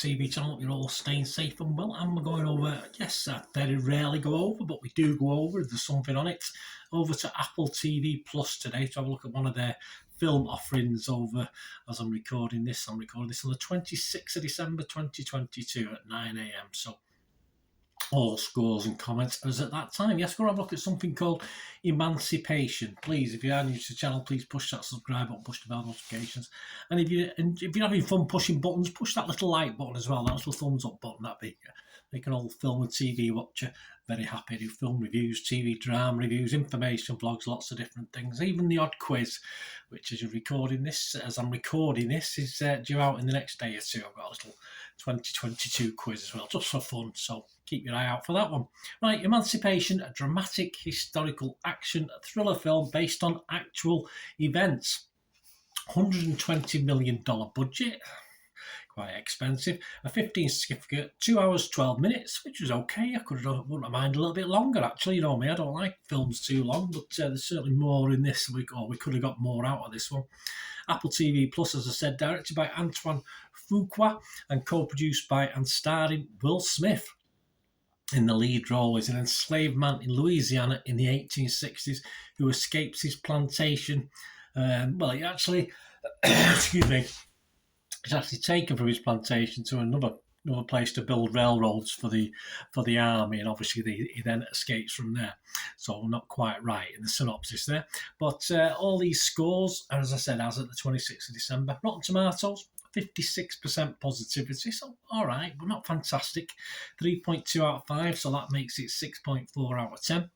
TV channel. You're all staying safe and well. And we're going over, yes, I very rarely go over, but we do go over. There's something on it. Over to Apple TV Plus today to have a look at one of their film offerings over as I'm recording this. I'm recording this on the 26th of December 2022 at 9 a.m. So all scores and comments as at that time. Yes, we're going to have a look at something called Emancipation. Please, if you are new to the channel, please push that subscribe button, push the bell notifications. And if you're having fun pushing buttons, push that little like button as well, that little thumbs up button. That'd be make an old film and TV watcher very happy. Do film reviews, TV drama reviews, information vlogs, lots of different things. Even the odd quiz, which as I'm recording this, is due out in the next day or two. I've got a little 2022 quiz as well, just for fun. So keep your eye out for that one. Right, Emancipation, a dramatic historical action thriller film based on actual events. $120 million budget. Quite expensive. A 15 certificate, 2 hours 12 minutes, which was okay. I wouldn't mind a little bit longer actually. You know me, I don't like films too long, but there's certainly more in this. We could have got more out of this one. Apple TV Plus, as I said, directed by Antoine Fuqua and co-produced by and starring Will Smith. In the lead role is an enslaved man in Louisiana in the 1860s who escapes his plantation. He actually, excuse me, he's actually taken from his plantation to another place to build railroads for the army, and obviously he then escapes from there. So not quite right in the synopsis there. But all these scores, as I said, as at the 26th of December, Rotten Tomatoes, 56% positivity, so all right, but not fantastic. 3.2 out of 5, so that makes it 6.4 out of 10.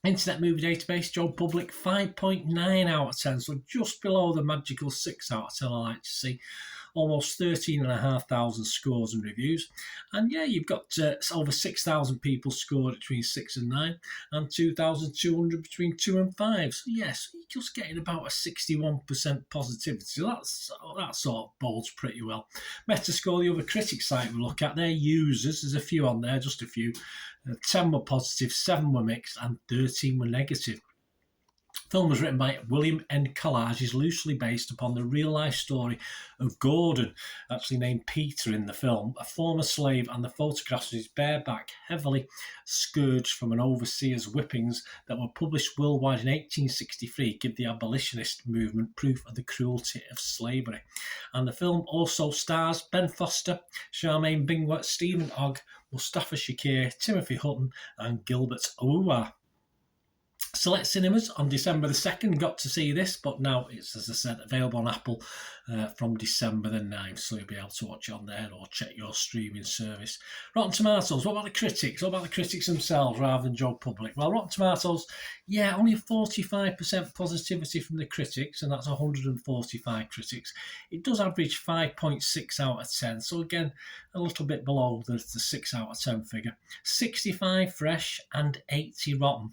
Internet Movie Database, Joe Public, 5.9 out of 10, so just below the magical 6 out of 10 I like to see. Almost 13,500 scores and reviews. And yeah, you've got over 6,000 people scored between 6 and 9, and 2,200 between 2 and 5. So yes, you're just getting about a 61% positivity. So that sort of bodes pretty well. Metascore, the other critic site we look at, their users, there's a few on there, just a few. 10 were positive, 7 were mixed, and 13 were negative. The film was written by William N. Collage, is loosely based upon the real-life story of Gordon, actually named Peter in the film, a former slave, and the photographs of his bare back, heavily scourged from an overseer's whippings that were published worldwide in 1863, give the abolitionist movement proof of the cruelty of slavery. And the film also stars Ben Foster, Charmaine Bingwa, Stephen Ogg, Mustafa Shakir, Timothy Hutton, and Gilbert Ouah. Select cinemas on December the 2nd got to see this, but now it's, as I said, available on Apple from December the 9th, so you'll be able to watch it on there or check your streaming service. Rotten Tomatoes, what about the critics? What about the critics themselves rather than Joe Public? Well, Rotten Tomatoes, yeah, only 45% positivity from the critics, and that's 145 critics. It does average 5.6 out of 10, so again, a little bit below the 6 out of 10 figure. 65 fresh and 80 rotten.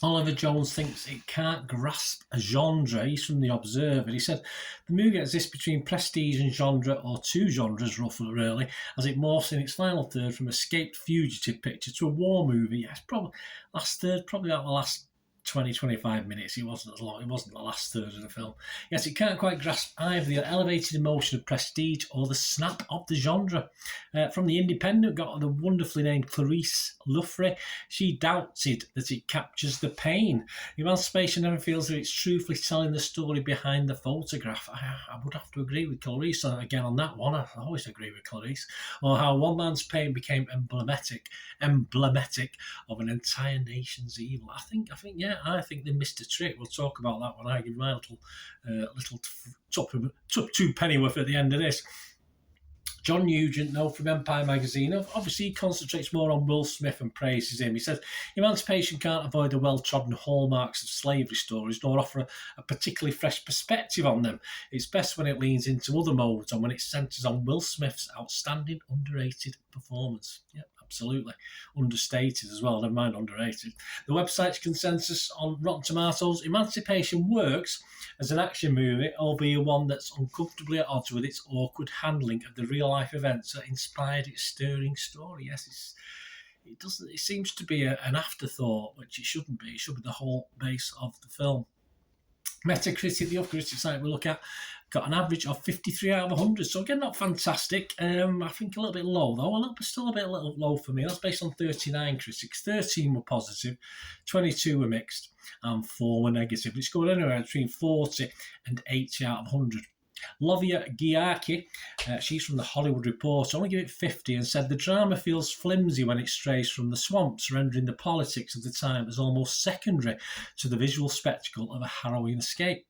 Oliver Jones thinks it can't grasp a genre. He's from The Observer. He said the movie exists between prestige and genre, or two genres roughly, really, as it morphs in its final third from escaped fugitive picture to a war movie. Yes, probably about the last 20-25 minutes. It wasn't as long. It wasn't the last third of the film. Yes, it can't quite grasp either the elevated emotion of prestige or the snap of the genre. From The Independent, got the wonderfully named Clarice Luffrey. She doubted that it captures the pain. Emancipation never feels that it's truthfully telling the story behind the photograph. I would have to agree with Clarice again on that one. I always agree with Clarice. Or how one man's pain became emblematic of an entire nation's evil. I think they missed a trick. We'll talk about that when I give my little two pennyworth at the end of this. John Nugent, from Empire magazine, obviously he concentrates more on Will Smith and praises him. He says, Emancipation can't avoid the well-trodden hallmarks of slavery stories, nor offer a particularly fresh perspective on them. It's best when it leans into other modes and when it centres on Will Smith's outstanding, underrated performance. Yep. Absolutely. Understated as well, never mind underrated. The website's consensus on Rotten Tomatoes, Emancipation works as an action movie, albeit one that's uncomfortably at odds with its awkward handling of the real-life events that inspired its stirring story. Yes, it seems to be an afterthought, which it shouldn't be. It should be the whole base of the film. Metacritic, the other critic site we look at, got an average of 53 out of 100. So again, not fantastic. I think a little bit low though. Still a little low for me. That's based on 39 critics. 13 were positive, 22 were mixed, and 4 were negative. It's going anywhere between 40 and 80 out of 100. Lovia Giaki, she's from the Hollywood Reporter, only gave it 50 and said the drama feels flimsy when it strays from the swamps, rendering the politics of the time as almost secondary to the visual spectacle of a harrowing escape.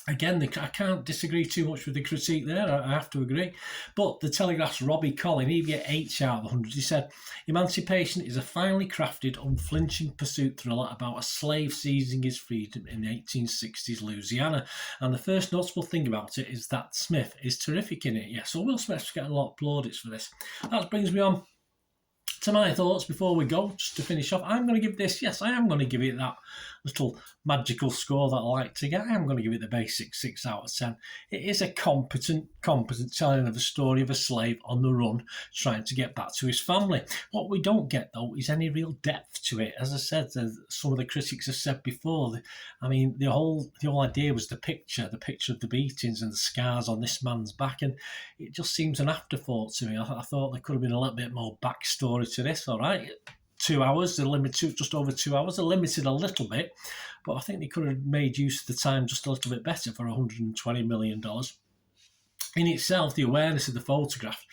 Again, I can't disagree too much with the critique there, I have to agree. But the Telegraph's Robbie Collin, he gave 8 out of 100. He said, Emancipation is a finely crafted, unflinching pursuit thriller about a slave seizing his freedom in the 1860s Louisiana. And the first notable thing about it is that Smith is terrific in it. Yeah, so Will Smith's getting a lot of plaudits for this. That brings me on to my thoughts before we go, just to finish off. I'm going to give this, yes, I am going to give it that little magical score that I like to get. I am going to give it the basic 6 out of 10. It is a competent telling of a story of a slave on the run trying to get back to his family. What we don't get, though, is any real depth to it. As I said, some of the critics have said before, the whole idea was the picture of the beatings and the scars on this man's back, and it just seems an afterthought to me. I thought there could have been a little bit more backstory to this, all right? 2 hours, just over 2 hours. They're limited a little bit, but I think they could have made use of the time just a little bit better for $120 million. In itself, the awareness of the photograph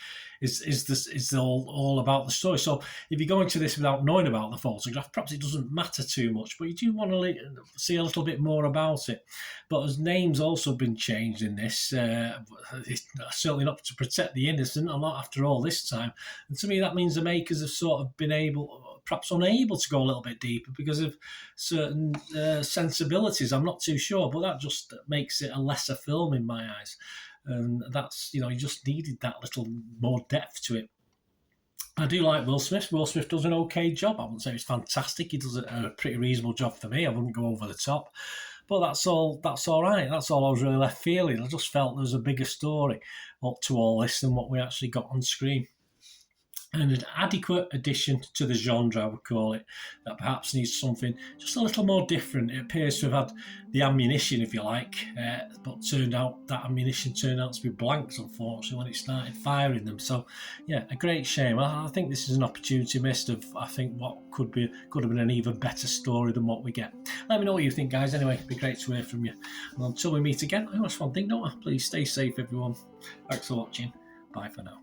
is all about the story. So if you go into this without knowing about the photograph, perhaps it doesn't matter too much, but you do want to see a little bit more about it. But as names also been changed in this, it's certainly not to protect the innocent, a lot after all this time. And to me, that means the makers have sort of been perhaps unable to go a little bit deeper because of certain sensibilities. I'm not too sure, but that just makes it a lesser film in my eyes. And that's, you just needed that little more depth to it. I do like Will Smith. Will Smith does an okay job. I wouldn't say it's fantastic. He does a pretty reasonable job for me. I wouldn't go over the top. But that's all right. That's all I was really left feeling. I just felt there was a bigger story up to all this than what we actually got on screen. And an adequate addition to the genre, I would call it, that perhaps needs something just a little more different. It appears to have had the ammunition, if you like, but that ammunition turned out to be blanks, unfortunately, when it started firing them. So, yeah, a great shame. I think this is an opportunity missed of, I think, what could have been an even better story than what we get. Let me know what you think, guys. Anyway, it'd be great to hear from you. And until we meet again, I just one thing, don't I? Please stay safe, everyone. Thanks for watching. Bye for now.